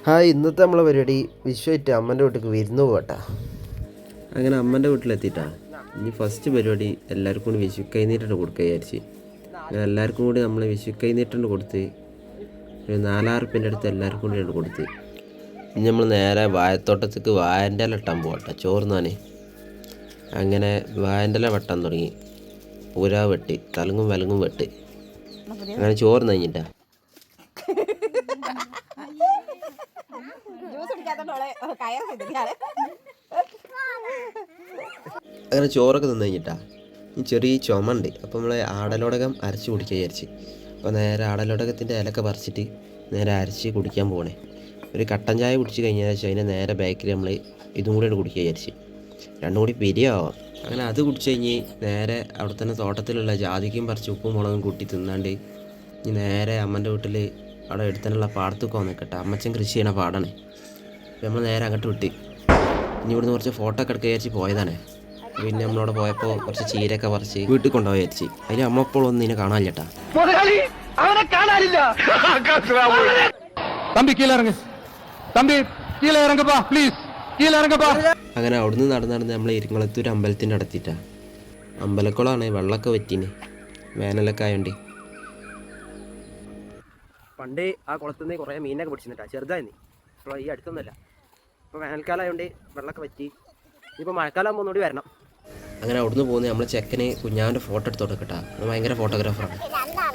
Hi, ഇന്നത്തെ നമ്മളെ പരിപാടി വിഷുവായിട്ട് അമ്മൻ്റെ വീട്ടിലേക്ക് വിരുന്ന് പോകട്ടാ. അങ്ങനെ അമ്മൻ്റെ വീട്ടിലെത്തിയിട്ടാ. ഇനി ഫസ്റ്റ് പരിപാടി എല്ലാവർക്കും കൂടി വിഷു കൈനീട്ടണ്ട് കൊടുക്കുക വിചാരിച്ച്. അങ്ങനെ എല്ലാവർക്കും കൂടി നമ്മൾ വിഷു കൈനീട്ടണ്ട് കൊടുത്ത് ഒരു 4-6 റുപ്യൻ്റെ അടുത്ത് എല്ലാവർക്കും കൂടി കൊടുത്ത് ഇനി നമ്മൾ നേരെ വാഴത്തോട്ടത്തേക്ക് വാഴൻ്റെ ഇല ഇട്ടാൻ പോകട്ടെ ചോറുന്നാനേ. അങ്ങനെ വാഴൻ്റെ ഇല വെട്ടാൻ തുടങ്ങി. പൂരാ വെട്ടി തലങ്ങും വിലങ്ങും വെട്ട്. അങ്ങനെ ചോറ് കഴിഞ്ഞിട്ടാ. അങ്ങനെ ചോറൊക്കെ തിന്നു കഴിഞ്ഞിട്ടാ. ഈ ചെറിയ ചുമ ഉണ്ട്. അപ്പോൾ നമ്മൾ ആടലോടകം അരച്ച് കുടിക്കാൻ വിചാരിച്ച്. അപ്പോൾ നേരെ ആടലോടകത്തിൻ്റെ ഇലയൊക്കെ പറിച്ചിട്ട് നേരെ അരച്ച് കുടിക്കാൻ പോകണേ. ഒരു കട്ടൻ ചായ കുടിച്ച് കഴിഞ്ഞാൽ വെച്ചാൽ അതിൻ്റെ നേരെ ബാക്കിൽ നമ്മൾ ഇതും കൂടി കുടിക്കാൻ വിചാരിച്ച്. രണ്ടും കൂടി പിരിയാവാം. അങ്ങനെ അത് കുടിച്ച് കഴിഞ്ഞ് നേരെ അവിടെ തന്നെ തോട്ടത്തിലുള്ള ജാതിക്കും പറിച്ച് ഉപ്പും മുളകും കൂട്ടി തിന്നാണ്ട് ഇനി നേരെ അമ്മൻ്റെ വീട്ടിൽ അവിടെ എടുത്തനുള്ള പാടത്തൊക്കെ വന്നിക്കട്ടെ. അമ്മച്ചൻ കൃഷി ചെയ്യണ പാടാണ്. നമ്മൾ നേരെ അങ്ങോട്ട് വിട്ട് ഇനി ഇവിടുന്ന് കുറച്ച് ഫോട്ടോ ഒക്കെ എടുക്കുക വിചാരിച്ച് പോയതാണ്. പിന്നെ നമ്മളവിടെ പോയപ്പോൾ കുറച്ച് ചീരയൊക്കെ പറിച്ച് വീട്ടിൽ കൊണ്ടുപോയി വിചാരിച്ച്. അതിന് അമ്മ ഇപ്പോൾ ഒന്നും ഇതിനെ കാണാനില്ലട്ടാ. അങ്ങനെ അവിടുന്ന് നടന്ന് നമ്മൾ ഇരിങ്ങളത്തൂർ അമ്പലത്തിൻ്റെ അടുത്തിട്ടാ. അമ്പലക്കുളമാണ്, വെള്ളമൊക്കെ വറ്റീന് വേനലൊക്കെ ആയോണ്ട്. പണ്ട് ആ കുളത്തിൽ നിന്ന് കുറേ മീനൊക്കെ പിടിച്ചിട്ടാ. ചെറുതായിരുന്നു. അപ്പോൾ ഈ അടുത്തൊന്നുമല്ല. ഇപ്പോൾ വേനൽക്കാലം ആയതുകൊണ്ട് വെള്ളമൊക്കെ വറ്റി. ഇപ്പോൾ മഴക്കാലം ആകുമ്പോൾ ഒന്നുകൂടി വരണം. അങ്ങനെ അവിടുന്ന് പോകുന്നത് നമ്മളെ ചെക്കന് കുഞ്ഞാവിൻ്റെ ഫോട്ടോ എടുത്തോട്ട് കേട്ടാ. ഭയങ്കര ഫോട്ടോഗ്രാഫറാണ്.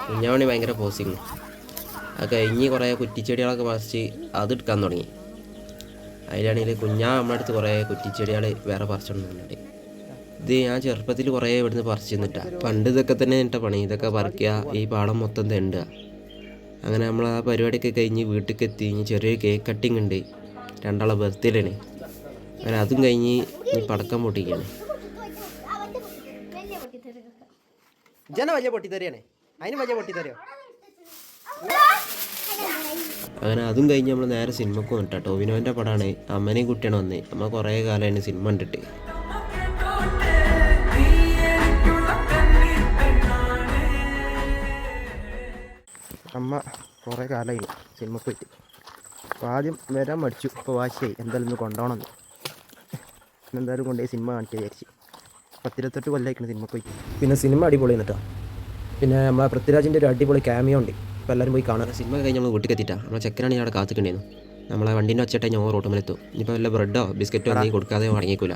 കുഞ്ഞാവണി ഭയങ്കര പോസിങ്. അത് കഴിഞ്ഞ് കുറേ കുറ്റിച്ചെടികളൊക്കെ പറിച്ച് അത് എടുക്കാൻ തുടങ്ങി. അതിലാണെങ്കിൽ കുഞ്ഞാവ് നമ്മുടെ അടുത്ത് കുറേ കുറ്റിച്ചെടികൾ വേറെ പറിച്ചോണ്ടുണ്ട്. ഇത് ഞാൻ ചെറുപ്പത്തിൽ കുറേ ഇവിടുന്ന് പറിച്ചു തന്നിട്ടാ. പണ്ട് ഇതൊക്കെ തന്നെ എൻ്റെ പണി. ഇതൊക്കെ പറിക്കുക, ഈ പാടം മൊത്തം തെണ്ടുക. അങ്ങനെ നമ്മൾ ആ പരിപാടിയൊക്കെ കഴിഞ്ഞ് വീട്ടിലേക്ക് എത്തി. ചെറിയൊരു കേക്ക് കട്ടിങ് ഉണ്ട്. രണ്ടാളെ ബർത്ത്ഡേയാണ്. അങ്ങനെ അതും കഴിഞ്ഞ് ഈ പടക്കം പൊട്ടിക്കുകയാണ്. വലിയ പൊട്ടിത്തെറിയാണ്. അതിന് വലിയ പൊട്ടിത്തെറിയോ. അങ്ങനെ അതും കഴിഞ്ഞ് നമ്മൾ നേരെ സിനിമക്ക് വന്നിട്ടാ. ടോവിനോൻ്റെ പടമാണ്. അമ്മനെയും കുട്ടിയാണ് വന്നത്. അമ്മ കുറേ കാലമായിരുന്നു സിനിമ കണ്ടിട്ട്. അമ്മ കുറേ കാലമായി സിനിമക്ക് പോയിട്ട്. അപ്പോൾ ആദ്യം വരാൻ മടിച്ചു. ഇപ്പോൾ വാശിയായി എന്തായാലും ഒന്ന് കൊണ്ടുപോകണമെന്ന്. എന്തായാലും കൊണ്ടുപോയി സിനിമ കാണിക്കാൻ വിചാരിച്ച്. 10-28 കൊല്ലമായിരിക്കണം സിനിമക്ക് പോയിട്ട്. പിന്നെ സിനിമ അടിപൊളി എന്നിട്ടാ. പിന്നെ നമ്മളെ പൃഥ്വിരാജിൻ്റെ ഒരു അടിപൊളി ക്യാമിയോ ഉണ്ട്. അപ്പോൾ എല്ലാവരും പോയി കാണാം. സിനിമ കഴിഞ്ഞ് നമ്മൾ വീട്ടിൽ എത്തിയിട്ടാ. നമ്മളെ ചെക്കനാണ് ഞാൻ അവിടെ കാത്തിട്ടുണ്ടായിരുന്നു. നമ്മളെ വണ്ടീൻ്റെ ഒച്ചട്ടെ ഞാൻ റോട്ടുമെത്തും. ഇനിയിപ്പോൾ വല്ല ബ്രെഡോ ബിസ്ക്കറ്റോ എന്തെങ്കിലും കൊടുക്കാതെ മടങ്ങിക്കൂല.